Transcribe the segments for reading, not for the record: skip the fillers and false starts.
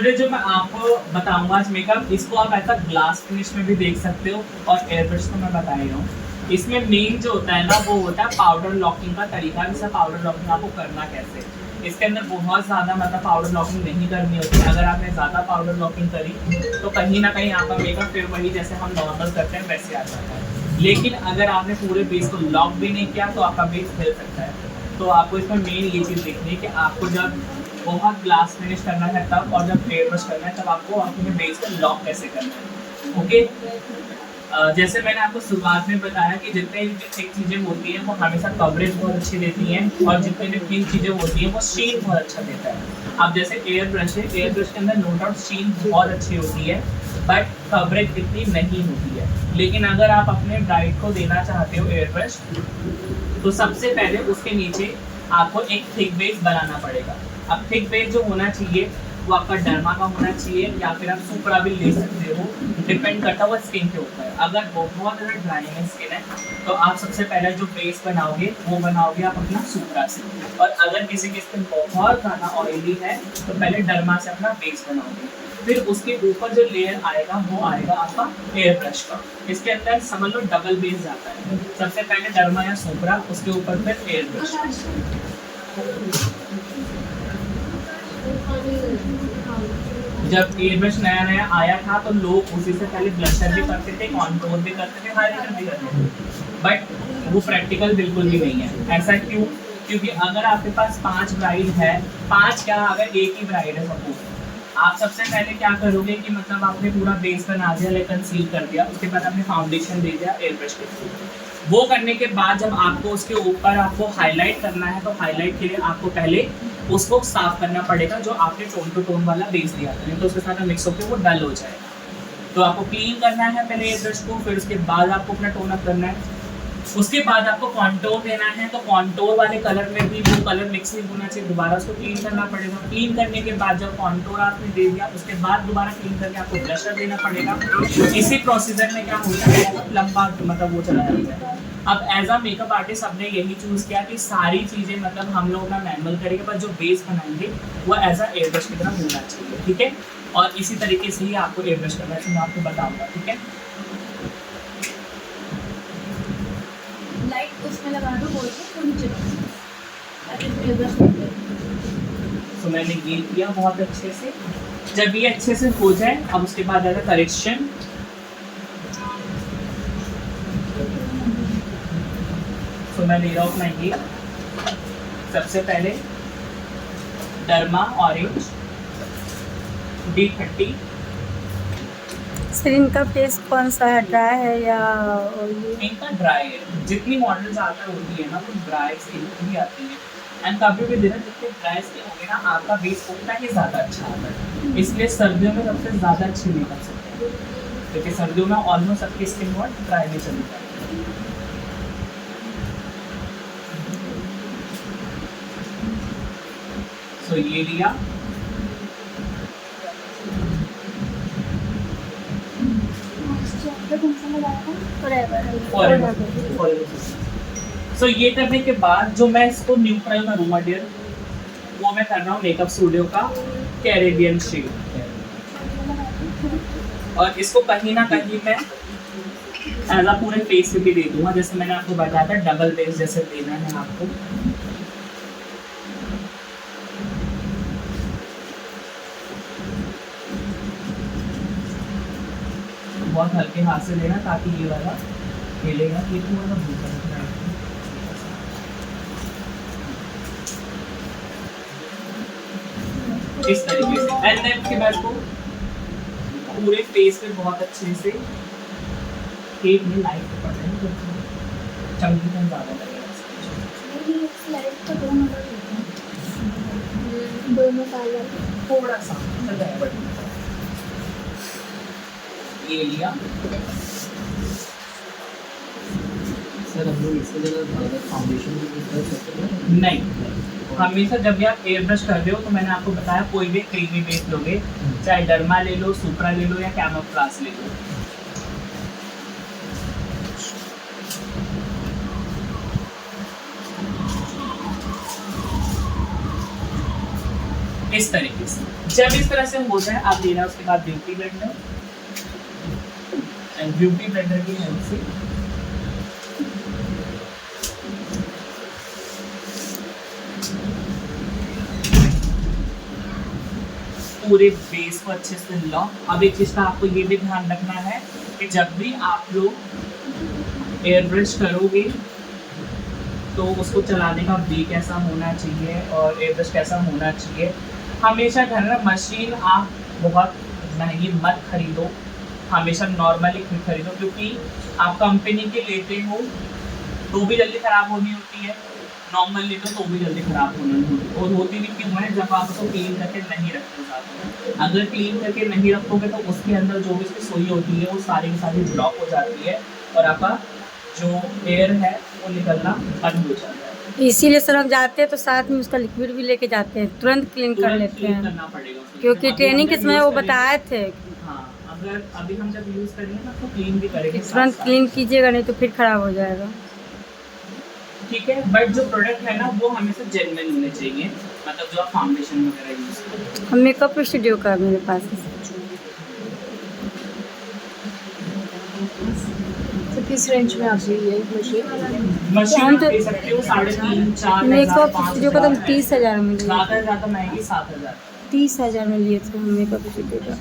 Student जो मैं आपको बताऊंगा आज मेकअप, इसको आप ऐसा ग्लास फिनिश में भी देख सकते हो और एयर ब्रश तो मैं बता ही रहा हूँ। इसमें मेन जो होता है ना वो होता है पाउडर लॉकिंग का तरीका। जैसे पाउडर लॉकिंग आपको करना कैसे, इसके अंदर बहुत ज़्यादा मतलब पाउडर लॉकिंग नहीं करनी होती है। अगर आपने ज़्यादा पाउडर लॉकिंग करी तो कहीं ना कहीं आपका मेकअप फिर वही जैसे हम नॉर्मल करते हैं वैसे आ जाता है। लेकिन अगर आपने पूरे बेस को लॉक भी नहीं किया तो आपका बेस हिल सकता है। तो आपको इसमें मेन ये चीज़ देखनी है कि आपको जब बहुत ग्लास फिनिश करना है तब, और जब एयर ब्रश करना है तब आपको अपने बेस को लॉक कैसे करना है। ओके, जैसे मैंने आपको शुरुआत में बताया कि जितने भी थिक चीज़ें होती हैं वो हमेशा कवरेज बहुत अच्छी देती हैं, और जितने भी थिन चीज़ें होती हैं वो शीन बहुत अच्छा देता है। अब जैसे एयर ब्रश है, एयर ब्रश के अंदर नो डाउट शीन बहुत अच्छी होती है बट कवरेज इतनी नहीं होती है। लेकिन अगर आप अपने ब्राइड को देना चाहते हो एयर ब्रश, तो सबसे पहले उसके नीचे आपको एक थिक बेस बनाना पड़ेगा। अब थिक बेस जो होना चाहिए वो आपका डर्मा का होना चाहिए, या फिर आप सुपरा भी ले सकते हो, डिपेंड करता है वो स्किन के ऊपर। अगर बहुत ज़्यादा ड्राई स्किन है तो आप सबसे पहले जो बेस बनाओगे वो बनाओगे आप अपना सुपरा से, और अगर किसी की स्किन बहुत ज़्यादा ऑयली है तो पहले डर्मा से अपना बेस बनाओगे। फिर उसके ऊपर जो लेयर आएगा वो आएगा आपका एयर ब्रश का। इसके अंदर समझ लो डबल बेस जाता है, सबसे पहले डर्मा या सुपरा, उसके ऊपर फिर एयर ब्रश। जब एयर ब्रश नया नया आया था तो लोग उसी से पहले ब्लशर भी करते थे, कॉन्टूर भी करते थे, हाइलाइटर भी करते थे, बट वो प्रैक्टिकल बिल्कुल भी नहीं है। ऐसा क्यों? क्योंकि अगर आपके पास 5 ब्राइड है, 5 क्या, अगर एक ही ब्राइड है सपोज, आप सबसे पहले क्या करोगे कि मतलब आपने पूरा बेस बना दिया, लाइक कंसील कर दिया, उसके बाद आपने फाउंडेशन दे दिया एयर ब्रश के थ्रू। वो करने के बाद जब आपको उसके ऊपर आपको हाईलाइट करना है तो हाईलाइट के लिए आपको पहले उसको साफ करना पड़ेगा, जो आपने टोन टू टोन वाला बेस दिया था, तो उसके साथ मिक्स होकर वो डल हो जाएगा। तो आपको क्लीन करना है पहले एयर ब्रश को, फिर उसके बाद आपको अपना टोन अप करना है, उसके बाद आपको कॉन्टोर देना है। तो कॉन्टोर वाले कलर में भी वो कलर मिक्स नहीं होना चाहिए, दोबारा उसको क्लीन करना पड़ेगा। क्लीन करने के बाद जब कॉन्टोर आपने दे दिया उसके बाद दोबारा क्लीन करके आपको ब्लशर देना पड़ेगा। इसी प्रोसीजर में क्या होता है, बहुत लंबा मतलब वो चला जाता है। अब एज अ मेकअप आर्टिस्ट हमने यही चूज़ किया कि सारी चीज़ें मतलब हम लोग ना मैनुअल करेंगे, पर जो बेस बनाएंगे वो एज अ एयर ब्रश की तरह होना चाहिए, ठीक है। और इसी तरीके से ही आपको एयर ब्रश करना है, मैं आपको बताऊँगा, ठीक है। लाइट उसमें लगा दो, बोल के नीचे तो मैंने ये किया बहुत अच्छे से। जब ये अच्छे से हो जाए अब उसके बाद आएगा करेक्शन। तो मैं ले रहा हूँ अपना ये, सबसे पहले डर्मा ऑरेंज D30। सर इनका फेस कौन सा है, ड्राई है या इनका ड्राई है, जितनी मॉडल्स आती होती है ना वो ड्राई स्किन की भी आती है। एंड कभी भी दिन जितने ड्राई स्किन होगी ना आपका बेस उतना ही ज़्यादा अच्छा आता है। इसलिए सर्दियों में सबसे ज़्यादा अच्छी नहीं कर सकते, क्योंकि सर्दियों में ऑलमोस्ट सबकी स्किन बहुत ड्राई में चली जाती है। तो ये लिया, तो ये करने के बाद जो मैं इसको न्यूट्रल करूँगा डियर, वो मैं कर रहा हूँ मेकअप स्टूडियो का कैरेबियन शेड, और इसको कहीं ना कहीं मैं एज अ पूरे फेस पे भी दे दूँगा। जैसे मैंने आपको बताया था डबल बेस जैसे देना है आपको। बहुत हल्के हाथ से लेना ताकि ये वाला हिलेगा, ये पूरा भूखा इस तरीके से। एंड देन के बाद को पूरे फेस पे बहुत अच्छे से एक में लाइट पड़ रही है, चमकीपन ज़्यादा लगेगा। दोनों कलर थोड़ा सा ये लिया। सर हम लोग इसके जगह फाउंडेशन भी कर सकते हैं? नहीं, हमेशा जब भी आप एयर ब्रश कर रहे हो तो मैंने आपको बताया कोई भी क्रीमी बेस लोगे, चाहे डर्मा ले लो, सुपरा ले लो या कैमोफ्लेज ले लो। इस तरीके से जब इस तरह से हो जाए आप लेना उसके बाद beauty blender, and beauty blender की हेल्प से पूरे बेस को अच्छे से लो। अब एक चीज का आपको ये भी ध्यान रखना है कि जब भी आप लोग एयर ब्रश करोगे तो उसको चलाने का वे कैसा होना चाहिए और एयर ब्रश कैसा होना चाहिए। हमेशा ध्यान रखना, मशीन आप बहुत महंगी मत खरीदो, हमेशा नॉर्मली खरीदो, क्योंकि आप कंपनी के लेते हो तो भी जल्दी ख़राब होनी होती है, नॉर्मल लेते हो तो भी जल्दी ख़राब होनी होती है। और होती भी क्यों है, जब आप उसको क्लीन करके नहीं रखते साथ में। अगर क्लीन करके नहीं रखोगे तो उसके अंदर जो भी उसकी सुई होती है वो सारी की सारी ब्लॉक हो जाती है और आपका जो एयर है वो निकलना बंद हो जाता है। इसीलिए सर हम जाते हैं तो साथ में उसका लिक्विड भी लेके जाते हैं, तुरंत क्लीन कर तुरंत लेते क्लीन हैं, करना पड़ेगा उसको। क्योंकि अभी ट्रेनिंग हम के जब समय use वो करेंगे- बताए थे हाँ, अगर अभी हम जब यूज़ करेंगे ना तो क्लीन भी करेंगे तुरंत साथ-साथ। क्लीन कीजिएगा, नहीं तो फिर खराब हो जाएगा। ठीक है, बट जो प्रोडक्ट है ना वो हमेशा जेन्युइन होने चाहिए, मतलब जो आप फाउंडेशन वगैरह यूज़ करो। हम मेकअप स्टूडियो का मेरे पास है। तो किस रेंज में आती है ये मशीन? मशीन हम आप तो- ले सकते हो 3.5, 4 मेकअप स्टूडियो का तो 30,000 में लिए, ज़्यादा से ज़्यादा महंगी 7,000। 30,000 में लिए थे हम मेकअप स्टूडियो का।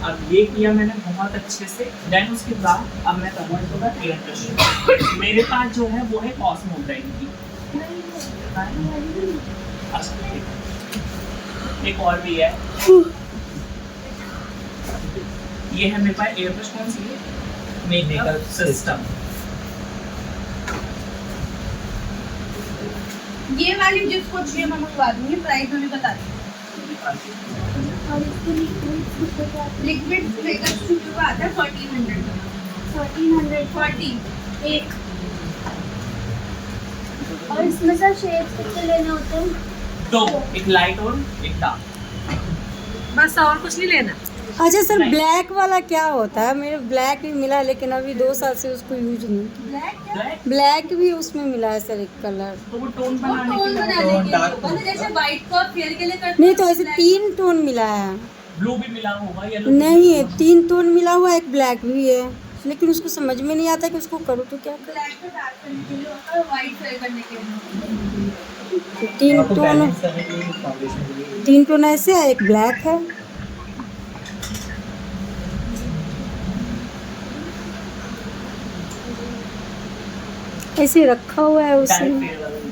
अब ये किया मैंने बहुत अच्छे से। देन उसके बाद अब मैं करूँगा इसके बाद एयर ब्रश। मेरे पास जो है वो है कॉस्मो ब्रांड की। अच्छा, ठीक है। एक और भी है, ये है मेरे पास एयर ब्रश। कौन सी है? Makeup system. ये वाली जिसको चाहिए मैं मंगवा दूंगी, प्राइस हमें बता दें। और इसके लिक्विड मेकअप स्टूडियो का आता है 1400 का। 1400 एक। और इसमें सर शेड्स कितने लेने होते हैं? तो एक लाइट और एक डार्क। बस और कुछ नहीं लेना। अच्छा सर, ब्लैक वाला क्या होता है? मेरे ब्लैक भी मिला लेकिन अभी 2 साल से उसको यूज नहीं। ब्लैक ब्लैक भी उसमें मिला है सर, एक कलर। तो वो टोन वो बनाने टोन के बनाने लिए। के लिए होगा ना, जैसे व्हाइट को आप फेयर के लिए करते नहीं हो, तो ऐसे black 3 टोन मिला है। ब्लू भी मिला होगा, येलो नहीं है, 3 टोन मिला हुआ है, एक ब्लैक भी है, लेकिन उसको समझ में नहीं आता कि उसको करूँ तो क्या करूँ। ब्लैक को डार्क करने के लिए होता है, व्हाइट फेयर करने के लिए। तो 3 आपको टोन, बैलेंस करने के लिए फाउंडेशन के लिए 3 टोन ऐसे है, एक ब्लैक है। ऐसे रखा हुआ है डार्क उसमें। फेयर वाला भी।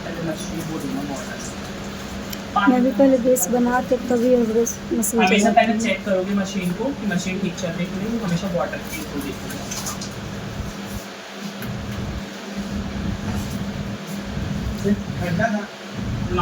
पहले मशीन वो दूंगा मॉडल। मैं भी पहले बेस बना के तभी ब्रश मशीन हमेशा चलाती पहले हूँ। चेक करोगे मशीन को कि मशीन ठीक चल रही है कि नहीं, हमेशा वाटर प्रूफ को देखोगे। ठंडा था